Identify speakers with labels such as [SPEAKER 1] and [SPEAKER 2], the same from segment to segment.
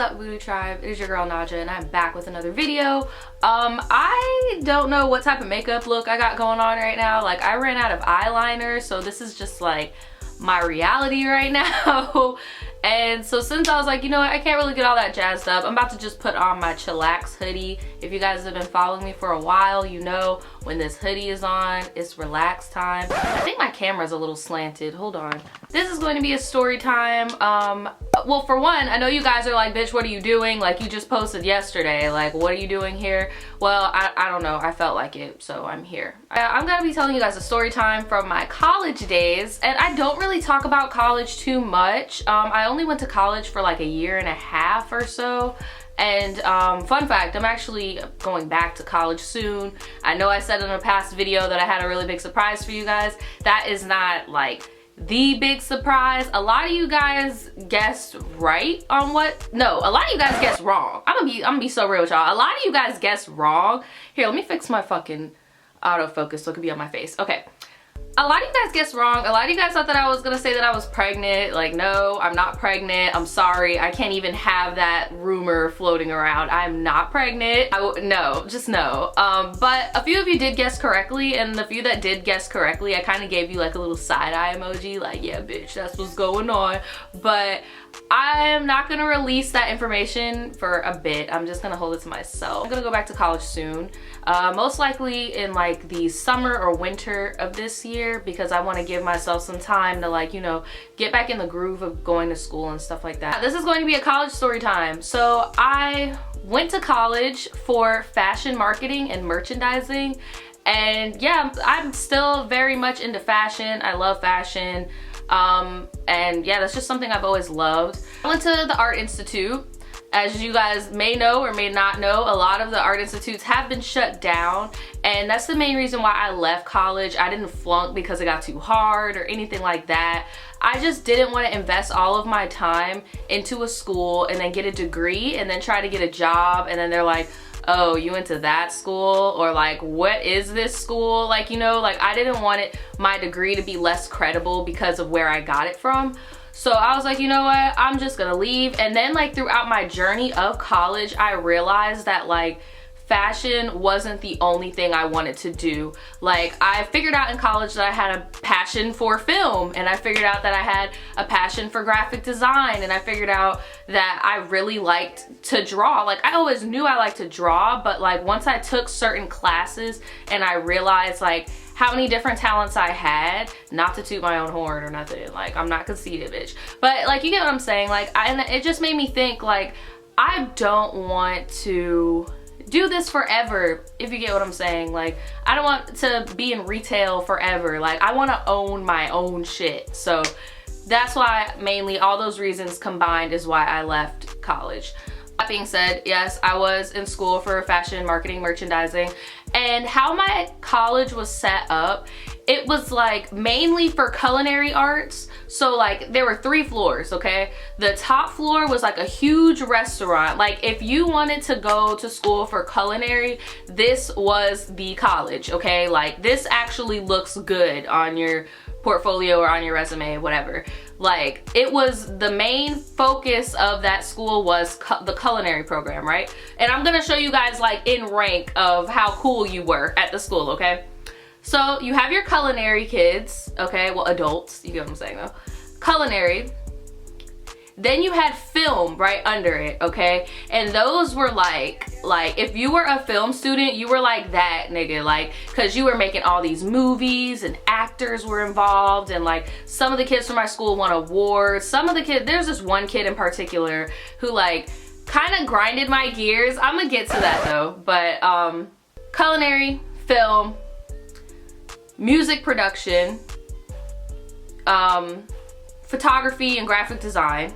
[SPEAKER 1] up, Voodoo Tribe? It is your girl Naja, and I'm back with another video. I don't know what type of makeup look I got going on right now. Like, I ran out of eyeliner, so this is just like my reality right now. And so since I was like, you know what, I can't really get all that jazzed up, I'm about to just put on my chillax hoodie. If you guys have been following me for a while, you know when this hoodie is on, it's relax time. I think my camera's a little slanted. Hold on. This is going to be a story time. Well, for one, I know you guys are like, bitch, what are you doing? Like, you just posted yesterday. Like, what are you doing here? Well, I don't know. I felt like it, so I'm here. I'm gonna be telling you guys a story time from my college days, and I don't really talk about college too much. I only went to college for like a year and a half or so. And fun fact, I'm actually going back to college soon. I know I said in a past video that I had a really big surprise for you guys. That is not like the big surprise. A lot of you guys guessed right on what, no, a lot of you guys guessed wrong. I'm gonna be so real with y'all. A lot of you guys guessed wrong. Here, let me fix my fucking autofocus so it can be on my face. Okay. A lot of you guys guessed wrong. A lot of you guys thought that I was gonna say that I was pregnant. Like, no, I'm not pregnant. I'm sorry. I can't even have that rumor floating around. I'm not pregnant. No, just no. But a few of you did guess correctly, and the few that did guess correctly, I kind of gave you like a little side eye emoji, like, yeah, bitch, that's what's going on. But I am not gonna release that information for a bit. I'm just gonna hold it to myself. I'm gonna go back to college soon. Most likely in like the summer or winter of this year, because I want to give myself some time to, like, you know, get back in the groove of going to school and stuff like that. This is going to be a college story time. So I went to college for fashion marketing and merchandising, and yeah, I'm still very much into fashion. I love fashion. And yeah, that's just something I've always loved. I went to the Art Institute. As you guys may know or may not know, a lot of the art institutes have been shut down, and that's the main reason why I left college. I didn't flunk because it got too hard or anything like that. I just didn't want to invest all of my time into a school and then get a degree and then try to get a job, and then they're like, oh, you went to that school, or like, what is this school? Like, you know, like, I didn't want my degree to be less credible because of where I got it from. So I was like, you know what, I'm just gonna leave. And then like throughout my journey of college, I realized that like fashion wasn't the only thing I wanted to do. Like, I figured out in college that I had a passion for film, and I figured out that I had a passion for graphic design, and I figured out that I really liked to draw. Like, I always knew I liked to draw, but like once I took certain classes and I realized like how many different talents I had, not to toot my own horn or nothing, like, I'm not conceited, bitch, but like, you get what I'm saying. Like, and it just made me think, like, I don't want to do this forever, if you get what I'm saying. Like, I don't want to be in retail forever. Like, I want to own my own shit. So that's why, mainly all those reasons combined, is why I left college. That being said, yes, I was in school for fashion marketing merchandising, and how my college was set up, it was like mainly for culinary arts. So like, there were 3 floors, okay? The top floor was like a huge restaurant. Like, if you wanted to go to school for culinary, this was the college, okay? Like, this actually looks good on your portfolio or on your resume, whatever. Like, it was the main focus of that school was the culinary program, right? And I'm gonna show you guys like in rank of how cool you were at the school, okay? So you have your culinary kids, okay? Well, adults, you get what I'm saying though. Culinary. Then you had film right under it, okay? And those were like if you were a film student, you were like that nigga, like, cause you were making all these movies and actors were involved, and like some of the kids from my school won awards. Some of the kids, there's this one kid in particular who like kind of grinded my gears. I'm gonna get to that though, but culinary, film, music production, photography and graphic design,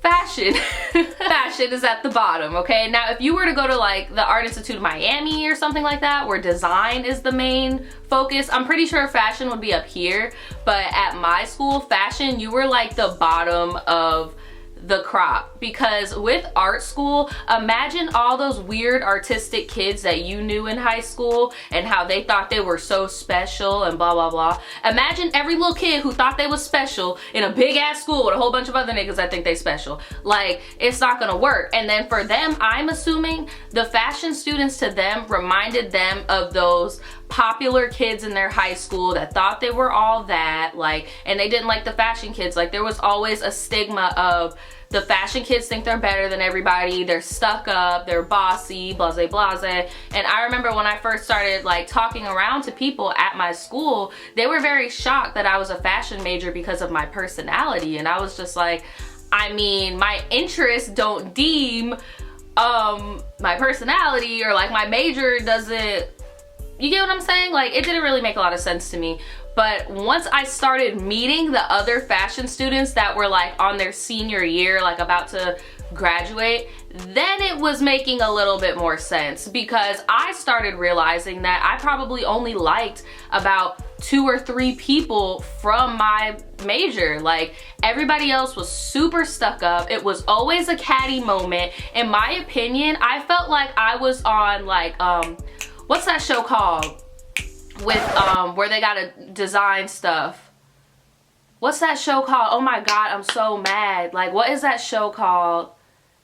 [SPEAKER 1] fashion. Fashion is at the bottom, okay? Now, if you were to go to like the Art Institute of Miami or something like that, where design is the main focus, I'm pretty sure fashion would be up here. But at my school, fashion, you were like the bottom of the crop. Because with art school, imagine all those weird artistic kids that you knew in high school and how they thought they were so special and blah blah blah. Imagine every little kid who thought they was special in a big ass school with a whole bunch of other niggas that think they special. Like, it's not gonna work. And then for them, I'm assuming the fashion students to them reminded them of those popular kids in their high school that thought they were all that, like, and they didn't like the fashion kids. Like, there was always a stigma of the fashion kids think they're better than everybody, they're stuck up, they're bossy, blase blase. And I remember when I first started like talking around to people at my school, they were very shocked that I was a fashion major because of my personality. And I was just like, I mean, my interests don't deem my personality, or like my major doesn't, you get what I'm saying? Like, it didn't really make a lot of sense to me. But once I started meeting the other fashion students that were like on their senior year, like about to graduate, then it was making a little bit more sense, because I started realizing that I probably only liked about 2 or 3 people from my major. Like, everybody else was super stuck up. It was always a catty moment. In my opinion, I felt like I was on like, what's that show called? With, where they gotta design stuff. What's that show called? Oh my God, I'm so mad. Like, what is that show called?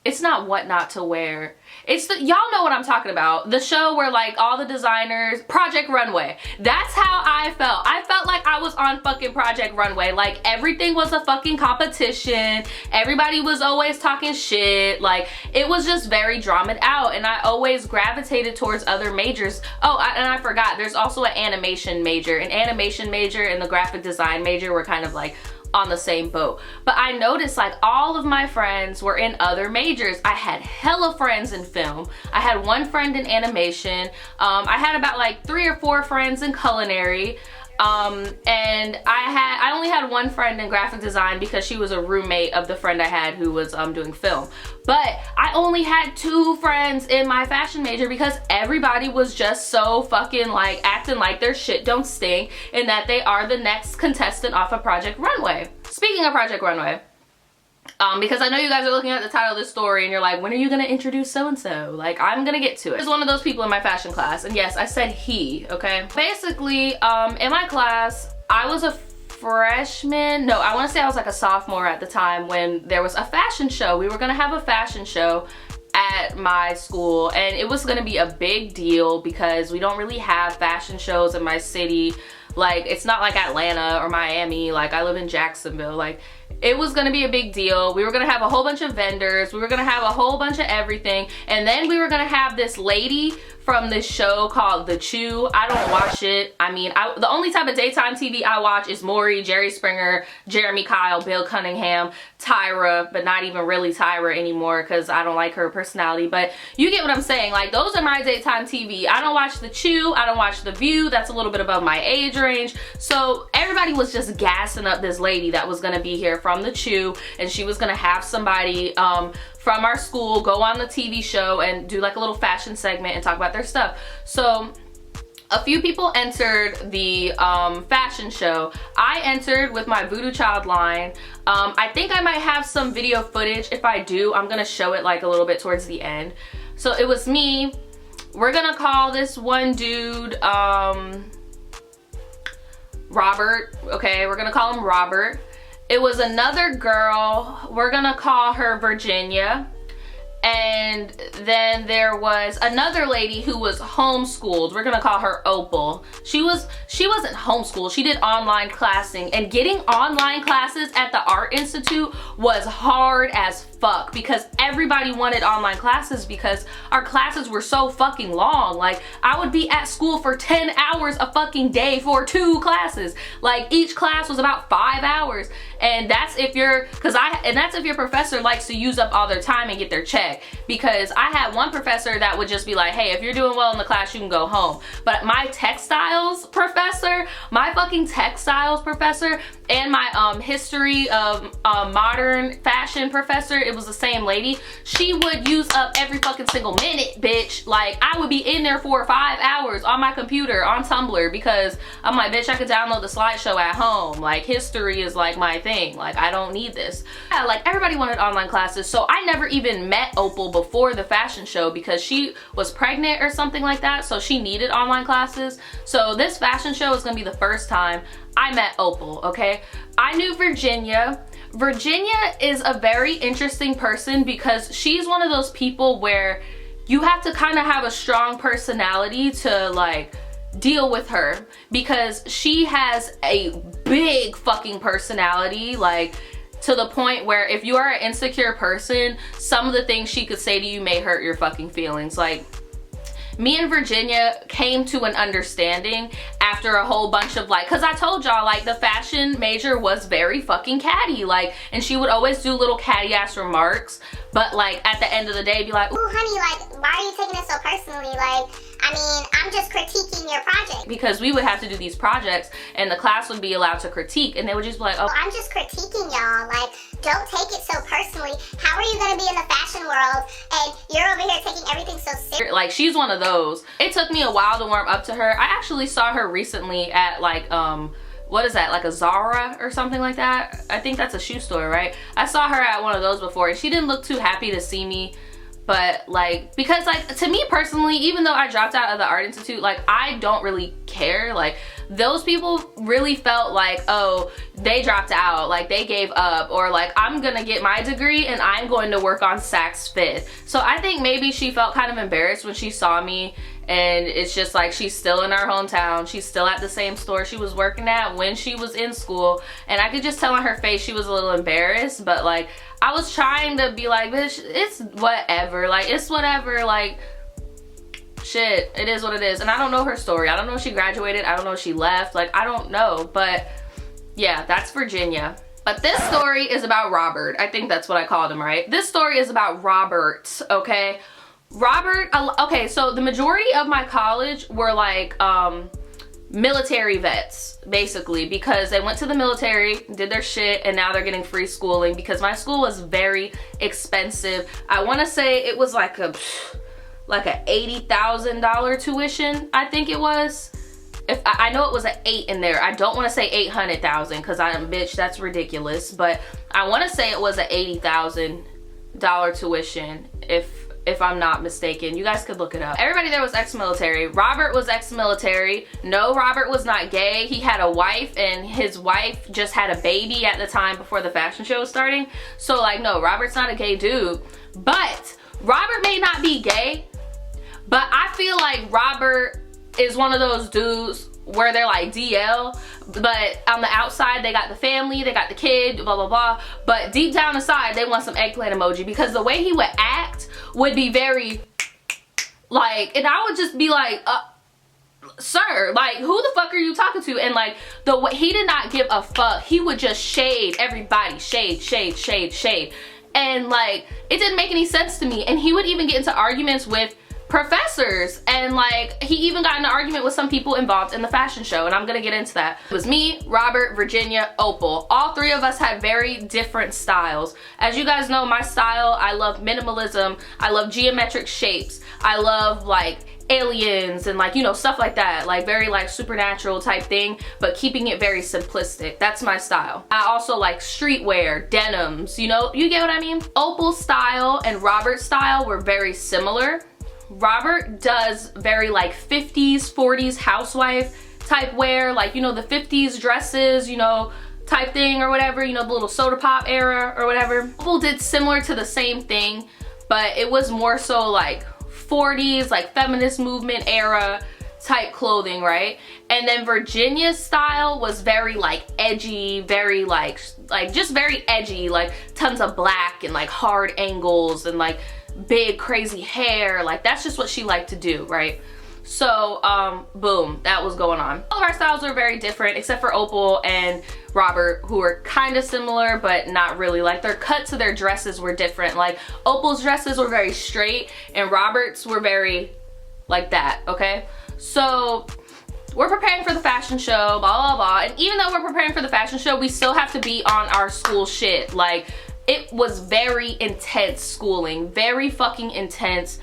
[SPEAKER 1] It's not What Not to Wear. It's the, y'all know what I'm talking about. The show where like all the designers, Project Runway. That's how I felt. I felt like I was on fucking Project Runway. Like, everything was a fucking competition. Everybody was always talking shit. Like, it was just very dramaed out, and I always gravitated towards other majors. Oh, and I forgot, there's also an animation major. An animation major and the graphic design major were kind of like on the same boat. But I noticed like all of my friends were in other majors. I had hella friends in film. I had 1 friend in animation. I had about like 3 or 4 friends in culinary. And I only had 1 friend in graphic design because she was a roommate of the friend I had who was doing film. But I only had 2 friends in my fashion major because everybody was just so fucking like acting like their shit don't stink and that they are the next contestant off of Project Runway. Speaking of Project Runway, because I know you guys are looking at the title of this story and you're like, when are you gonna introduce so-and-so? Like, I'm gonna get to it. There's one of those people in my fashion class, and yes, I said he, okay? Basically, in my class, I was a freshman. No, I wanna say I was like a sophomore at the time when there was a fashion show. We were gonna have a fashion show at my school, and it was gonna be a big deal because we don't really have fashion shows in my city. Like, it's not like Atlanta or Miami. Like, I live in Jacksonville. Like, it was gonna be a big deal. We were gonna have a whole bunch of vendors. We were gonna have a whole bunch of everything. And then we were gonna have this lady from this show called The Chew. I don't watch it. I mean, the only type of daytime TV I watch is Maury, Jerry Springer, Jeremy Kyle, Bill Cunningham, Tyra, but not even really Tyra anymore because I don't like her personality. But you get what I'm saying. Like, those are my daytime TV. I don't watch The Chew. I don't watch The View. That's a little bit above my age range. So everybody was just gassing up this lady that was gonna be here from The Chew, and she was gonna have somebody from our school go on the TV show and do like a little fashion segment and talk about their stuff. So a few people entered the fashion show. I entered with my Voodoo Child line. I think I might have some video footage. If I do, I'm gonna show it like a little bit towards the end. So it was me. We're gonna call this one dude Robert. Okay, we're gonna call him Robert. It was another girl, we're gonna call her Virginia. And then there was another lady who was homeschooled. We're gonna call her Opal. She wasn't homeschooled, she did online classing. And getting online classes at the Art Institute was hard as fuck because everybody wanted online classes because our classes were so fucking long. Like, I would be at school for 10 hours a fucking day for 2 classes. Like, each class was about 5 hours. And that's if your professor likes to use up all their time and get their check. Because I had one professor that would just be like, hey, if you're doing well in the class, you can go home. But my textiles professor, and my history of modern fashion professor, it was the same lady, she would use up every fucking single minute, bitch. Like, I would be in there for 5 hours on my computer on Tumblr because I'm like, bitch, I could download the slideshow at home. Like, history is like my thing. Like, I don't need this. Yeah, like, everybody wanted online classes, so I never even met Opal before the fashion show because she was pregnant or something like that, so she needed online classes. So this fashion show is gonna be the first time I met Opal, okay? I knew Virginia. Virginia is a very interesting person because she's one of those people where you have to kind of have a strong personality to like deal with her because she has a big fucking personality, like to the point where if you are an insecure person, some of the things she could say to you may hurt your fucking feelings. Like, me and Virginia came to an understanding after a whole bunch of like, cause I told y'all like the fashion major was very fucking catty, like, and she would always do little catty ass remarks, but like at the end of the day be like,
[SPEAKER 2] ooh honey, like why are you taking it so personally? Like, I mean, I'm just critiquing your project.
[SPEAKER 1] Because we would have to do these projects and the class would be allowed to critique and they would just be like, oh,
[SPEAKER 2] I'm just critiquing y'all. Like, don't take it so personally. How are you gonna be in the fashion world and you're over here taking everything so serious?
[SPEAKER 1] Like, she's one of those. It took me a while to warm up to her. I actually saw her recently at like, what is that, like a Zara or something like that? I think that's a shoe store, right? I saw her at one of those before and she didn't look too happy to see me. But like, because like to me personally, even though I dropped out of the Art Institute, like I don't really care. Like, those people really felt like, oh, they dropped out, like they gave up, or like I'm gonna get my degree and I'm going to work on Saks Fifth. So I think maybe she felt kind of embarrassed when she saw me, and it's just like she's still in our hometown, she's still at the same store she was working at when she was in school, and I could just tell on her face she was a little embarrassed. But like, I was trying to be like, bitch, it's whatever, like it's whatever, like shit, it is what it is. And I don't know her story. I don't know if she graduated, I don't know if she left, like I don't know. But yeah, that's Virginia. But this story is about Robert. I think that's what I called him, right? This story is about Robert, okay? Robert, okay, so the majority of my college were like military vets, basically, because they went to the military, did their shit, and now they're getting free schooling because my school was very expensive. I want to say it was like a $80,000 tuition, I think it was. If I know it was an 8 in there. I don't want to say 800,000 because bitch, that's ridiculous. But I want to say it was an $80,000 tuition, if I'm not mistaken. You guys could look it up. Everybody there was ex-military. Robert was ex-military. No, Robert was not gay. He had a wife, and his wife just had a baby at the time before the fashion show was starting. So like, no, Robert's not a gay dude. But Robert may not be gay, but I feel like Robert is one of those dudes where they're like DL, but on the outside they got the family, they got the kid, blah blah blah, but deep down inside they want some eggplant emoji, because the way he would act would be very like, and I would just be like, sir, like who the fuck are you talking to? And like the way he did not give a fuck, he would just shade everybody, shade, and like it didn't make any sense to me. And he would even get into arguments with professors, and like he even got in an argument with some people involved in the fashion show, and I'm gonna get into that. It was me, Robert, Virginia, Opal. All three of us had very different styles. As you guys know, my style, I love minimalism, I love geometric shapes, I love like aliens and like, you know, stuff like that, like very like supernatural type thing, but keeping it very simplistic. That's my style. I also like streetwear, denims, you know, you get what I mean? Opal's style and Robert's style were very similar. Robert does very like 50s, 40s housewife type wear, like, you know, the 50s dresses, you know, type thing or whatever, you know, the little soda pop era or whatever. Opal did similar to the same thing, but it was more so like 40s, like feminist movement era type clothing, right? And then Virginia's style was very like edgy, very like just very edgy, like tons of black and like hard angles and like big crazy hair. Like that's just what she liked to do, right? So boom, that was going on. All of our styles were very different except for Opal and Robert, who were kind of similar but not really. Like their cuts of their dresses were different. Like Opal's dresses were very straight and Robert's were very like that, okay? So we're preparing for the fashion show, blah blah blah, and even though we're preparing for the fashion show, we still have to be on our school shit. Like it was very intense schooling, very fucking intense.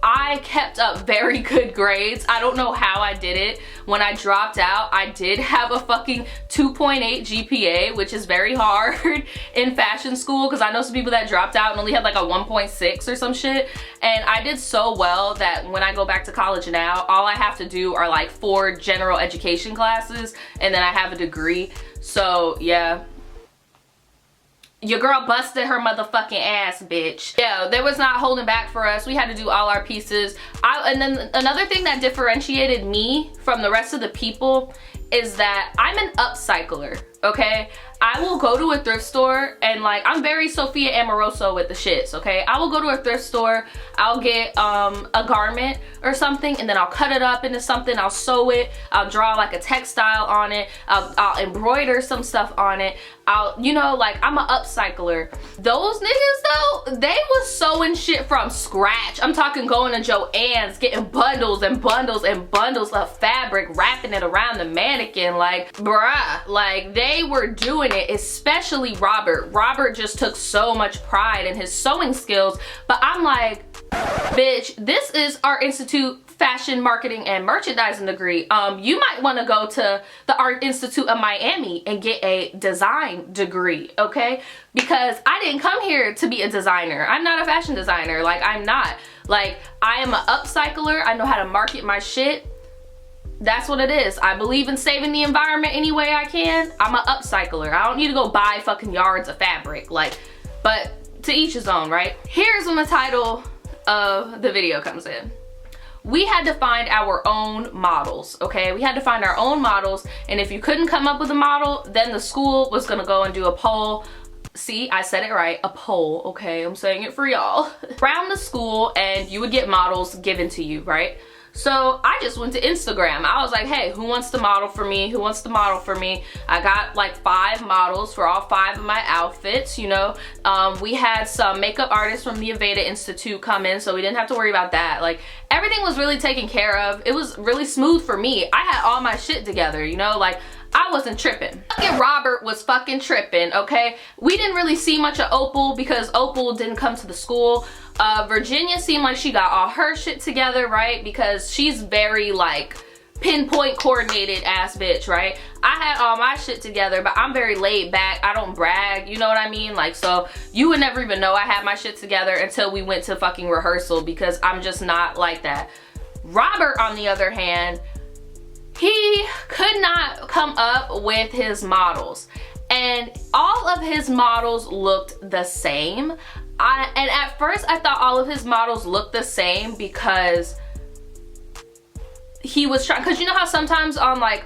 [SPEAKER 1] I kept up very good grades. I don't know how I did it. When I dropped out, I did have a fucking 2.8 GPA, which is very hard in fashion school because I know some people that dropped out and only had like a 1.6 or some shit. And I did so well that when I go back to college now, all I have to do are like 4 general education classes and then I have a degree. So yeah. Your girl busted her motherfucking ass, bitch. Yeah, there was not holding back for us. We had to do all our pieces. And then another thing that differentiated me from the rest of the people is that I'm an upcycler, okay? I will go to a thrift store and like, I'm very Sophia Amoroso with the shits, okay? I will go to a thrift store, I'll get a garment or something and then I'll cut it up into something, I'll sew it, I'll draw like a textile on it, I'll embroider some stuff on it, you know, like I'm an upcycler. Those niggas though, they was sewing shit from scratch. I'm talking going to Joann's, getting bundles and bundles and bundles of fabric, wrapping it around the mannequin, like bruh, like they were doing it, especially Robert. Robert just took so much pride in his sewing skills, but I'm like, bitch, this is our Institute Fashion Marketing and Merchandising degree. You might want to go to the Art Institute of Miami and get a design degree, okay? Because I didn't come here to be a designer. I'm not a fashion designer. Like, I'm not. Like, I am an upcycler. I know how to market my shit. That's what it is. I believe in saving the environment any way I can. I'm an upcycler. I don't need to go buy fucking yards of fabric. Like, but to each his own, right? Here's when the title of the video comes in. We had to find our own models, okay? We had to find our own models, and if you couldn't come up with a model, then the school was gonna go and do a poll. See, I said it right, a poll, okay? I'm saying it for y'all. Around the school, and you would get models given to you, right? So I just went to Instagram. I was like, hey, who wants to model for me? Who wants to model for me? I got like 5 models for all 5 of my outfits, you know. We had some makeup artists from the Aveda Institute come in, so we didn't have to worry about that. Like, everything was really taken care of. It was really smooth for me. I had all my shit together, you know, like, I wasn't tripping. Fucking Robert was fucking tripping, okay? We didn't really see much of Opal because Opal didn't come to the school. Virginia seemed like she got all her shit together, right? Because she's very like pinpoint coordinated ass bitch, right? I had all my shit together, but I'm very laid back. I don't brag, you know what I mean? Like, so you would never even know I had my shit together until we went to fucking rehearsal because I'm just not like that. Robert, on the other hand, he could not come up with his models, and all of his models looked the same. And at first I thought all of his models looked the same because he was trying, because you know how sometimes on like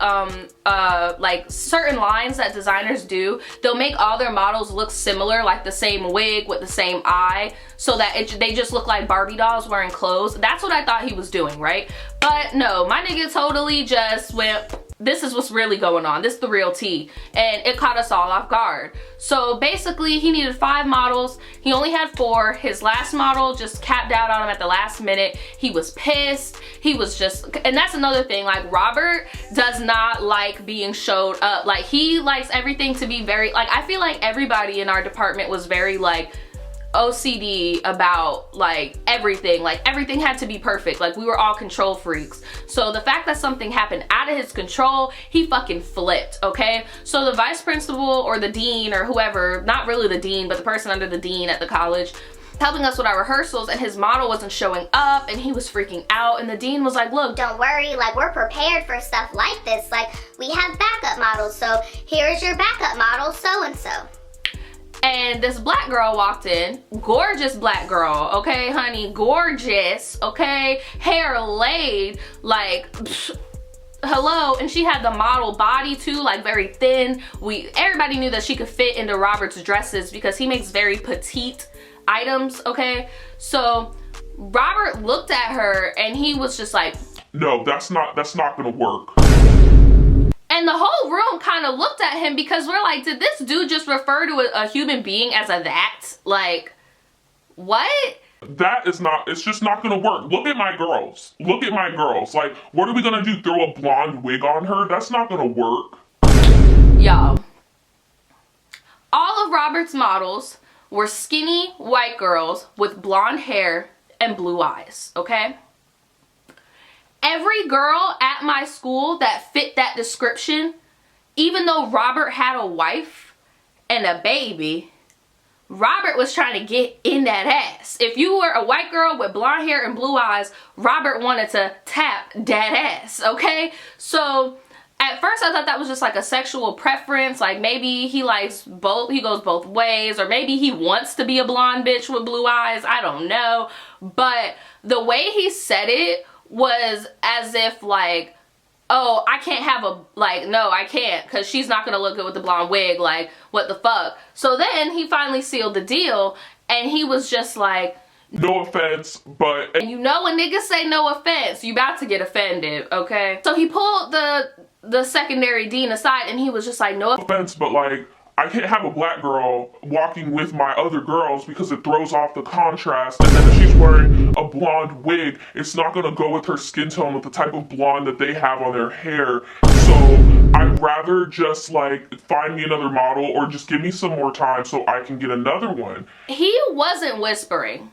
[SPEAKER 1] certain lines that designers do, they'll make all their models look similar, like the same wig with the same eye, so that they just look like Barbie dolls wearing clothes. That's what I thought he was doing, right? But no, my nigga totally just went, this is what's really going on. This is the real tea. And it caught us all off guard. So basically he needed 5 models. He only had 4. His last model just capped out on him at the last minute. He was pissed. He was just, and that's another thing, like Robert does not like being showed up. Like, he likes everything to be very, like, I feel like everybody in our department was very like OCD about like everything had to be perfect. Like, we were all control freaks. So the fact that something happened out of his control, he fucking flipped, okay? So the vice principal or the dean or whoever, not really the dean, but the person under the dean at the college, helping us with our rehearsals, and his model wasn't showing up and he was freaking out, and the dean was like, look,
[SPEAKER 2] don't worry, like, we're prepared for stuff like this. Like, we have backup models, so here's your backup model, so-and-so.
[SPEAKER 1] And this black girl walked in, gorgeous black girl, okay, honey, gorgeous, okay, hair laid, like, psh, hello. And she had the model body too, like very thin. Everybody knew that she could fit into Robert's dresses because he makes very petite items, okay? So Robert looked at her and he was just like,
[SPEAKER 3] no, that's not gonna work.
[SPEAKER 1] And the whole room kind of looked at him because we're like, did this dude just refer to a human being as a that? Like, what?
[SPEAKER 3] That is not, it's just not gonna work. Look at my girls. Look at my girls. Like, what are we gonna do? Throw a blonde wig on her? That's not gonna work.
[SPEAKER 1] Y'all, all of Robert's models were skinny white girls with blonde hair and blue eyes, okay? Every girl at my school that fit that description, even though Robert had a wife and a baby, Robert was trying to get in that ass. If you were a white girl with blonde hair and blue eyes, Robert wanted to tap that ass, okay? So at first I thought that was just like a sexual preference, like maybe he likes both, he goes both ways, or maybe he wants to be a blonde bitch with blue eyes, I don't know. But the way he said it was as if like, oh, I can't have a, like, no, I can't, because she's not going to look good with the blonde wig, like, what the fuck. So then he finally sealed the deal, and he was just like,
[SPEAKER 3] no offense, but...
[SPEAKER 1] And you know when niggas say no offense, you about to get offended, okay? So he pulled the secondary dean aside, and he was just like, no
[SPEAKER 3] offense, but like, I can't have a black girl walking with my other girls because it throws off the contrast. And then if she's wearing a blonde wig, it's not going to go with her skin tone, with the type of blonde that they have on their hair. So I'd rather just like find me another model or just give me some more time so I can get another one.
[SPEAKER 1] He wasn't whispering.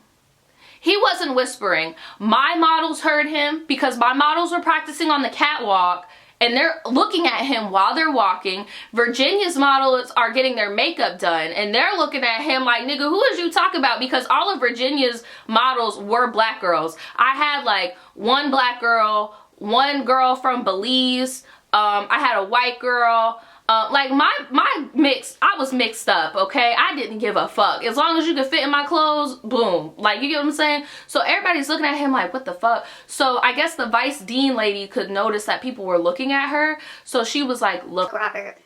[SPEAKER 1] He wasn't whispering. My models heard him because my models were practicing on the catwalk. And they're looking at him while they're walking. Virginia's models are getting their makeup done. And they're looking at him like, nigga, who is you talking about? Because all of Virginia's models were black girls. I had like one black girl, one girl from Belize. I had a white girl. Like my mix, I was mixed up, okay? I didn't give a fuck. As long as you could fit in my clothes, boom. Like, you get what I'm saying? So everybody's looking at him like, what the fuck? So I guess the vice dean lady could notice that people were looking at her. So she was like, look,
[SPEAKER 2] Robert,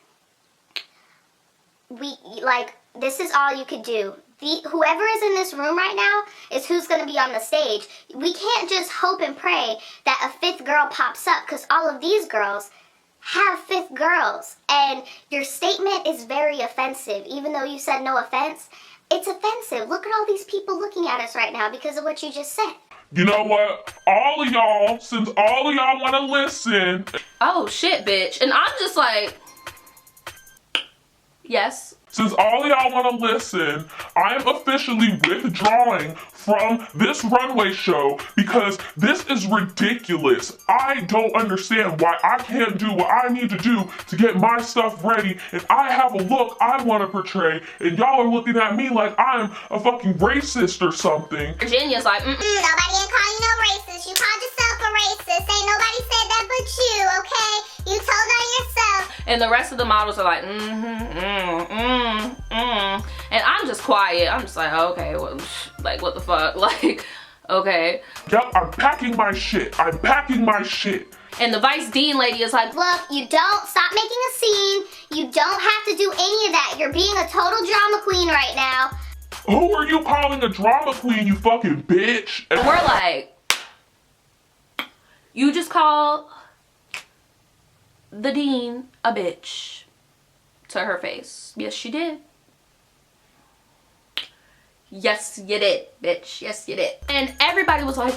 [SPEAKER 2] this is all you could do. Whoever is in this room right now is who's going to be on the stage. We can't just hope and pray that a fifth girl pops up, because all of these girls have fifth girls, and your statement is very offensive. Even though you said no offense, it's offensive. Look at all these people looking at us right now because of what you just said.
[SPEAKER 3] You know what? All of y'all, since all of y'all want to listen.
[SPEAKER 1] Oh shit, bitch. And I'm just like, yes.
[SPEAKER 3] Since all of y'all want to listen, I'm officially withdrawing from this runway show because this is ridiculous. I don't understand why I can't do what I need to do to get my stuff ready, and I have a look I want to portray, and y'all are looking at me like I'm a fucking racist or something.
[SPEAKER 1] Virginia's like,
[SPEAKER 2] nobody ain't calling you no racist. You called yourself a racist. Ain't nobody said that but you, okay? You told on yourself.
[SPEAKER 1] And the rest of the models are like, And I'm just quiet. I'm just like, okay, well, like, what the fuck? Like, okay.
[SPEAKER 3] Yep, I'm packing my shit. I'm packing my shit.
[SPEAKER 1] And the vice dean lady is like,
[SPEAKER 2] look, you don't stop making a scene. You don't have to do any of that. You're being a total drama queen right now.
[SPEAKER 3] Who are you calling a drama queen, you fucking bitch?
[SPEAKER 1] And we're like, you just call the dean a bitch to her face. Yes, you did. Yes, you did, bitch. Yes, you did. And everybody was like,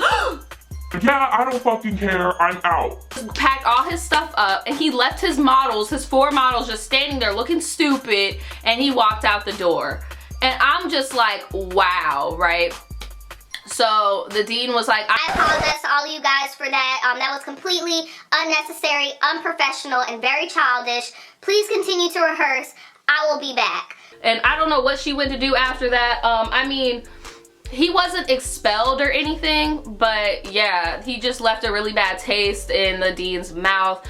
[SPEAKER 3] yeah, I don't fucking care. I'm out.
[SPEAKER 1] Packed all his stuff up, and he left his models, his 4 models, just standing there looking stupid, and he walked out the door. And I'm just like, wow, right? So the dean was like,
[SPEAKER 2] I apologize to all of you guys for that. That was completely unnecessary, unprofessional, and very childish. Please continue to rehearse. I will be back.
[SPEAKER 1] And I don't know what she went to do after that. I mean, he wasn't expelled or anything, but yeah, he just left a really bad taste in the dean's mouth.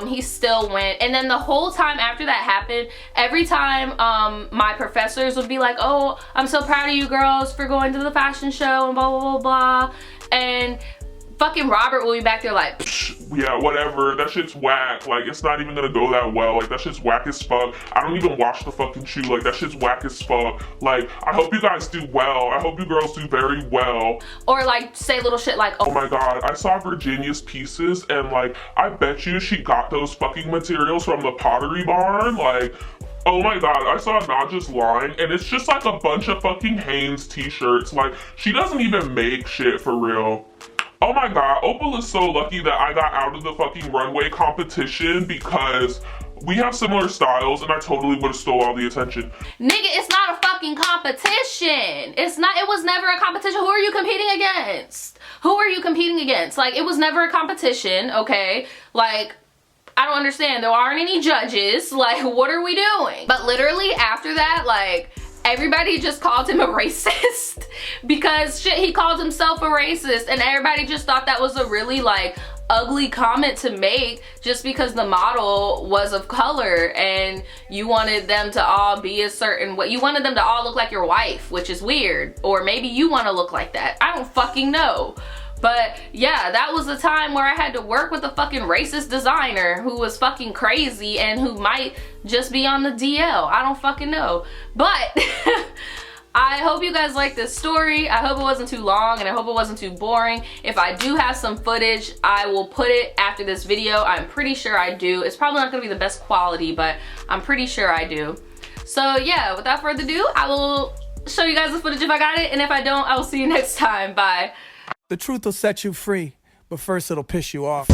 [SPEAKER 1] He still went, and then the whole time after that happened, every time my professors would be like, oh, I'm so proud of you girls for going to the fashion show and blah blah blah blah, and fucking Robert will be back there like,
[SPEAKER 3] yeah, whatever, that shit's whack, like, it's not even gonna go that well, like, that shit's whack as fuck. I don't even wash the fucking shoe, like, that shit's whack as fuck. Like, I hope you guys do well. I hope you girls do very well.
[SPEAKER 1] Or like say little shit like,
[SPEAKER 3] oh my god, I saw Virginia's pieces, and like, I bet you she got those fucking materials from the Pottery Barn. Like, oh my god, I saw Naja's line, and it's just like a bunch of fucking Hanes t-shirts. Like, she doesn't even make shit for real. Oh my god, Opal is so lucky that I got out of the fucking runway competition because we have similar styles and I totally would have stole all the attention.
[SPEAKER 1] Nigga, it's not a fucking fucking competition. It was never a competition. Who are you competing against? Who are you competing against? Like, it was never a competition, okay? Like, I don't understand. There aren't any judges. Like, what are we doing? But literally after that, like, everybody just called him a racist because shit, he called himself a racist, and everybody just thought that was a really like ugly comment to make just because the model was of color and you wanted them to all be a certain way. You wanted them to all look like your wife, which is weird. Or maybe you want to look like that. I don't fucking know. But yeah, that was the time where I had to work with a fucking racist designer who was fucking crazy and who might just be on the DL. I don't fucking know. But I hope you guys like this story. I hope it wasn't too long and I hope it wasn't too boring. If I do have some footage, I will put it after this video. I'm pretty sure I do. It's probably not gonna be the best quality, but I'm pretty sure I do. So yeah, without further ado, I will show you guys the footage if I got it, and if I don't, I will see you next time. Bye.
[SPEAKER 4] The truth will set you free, but first it'll piss you off.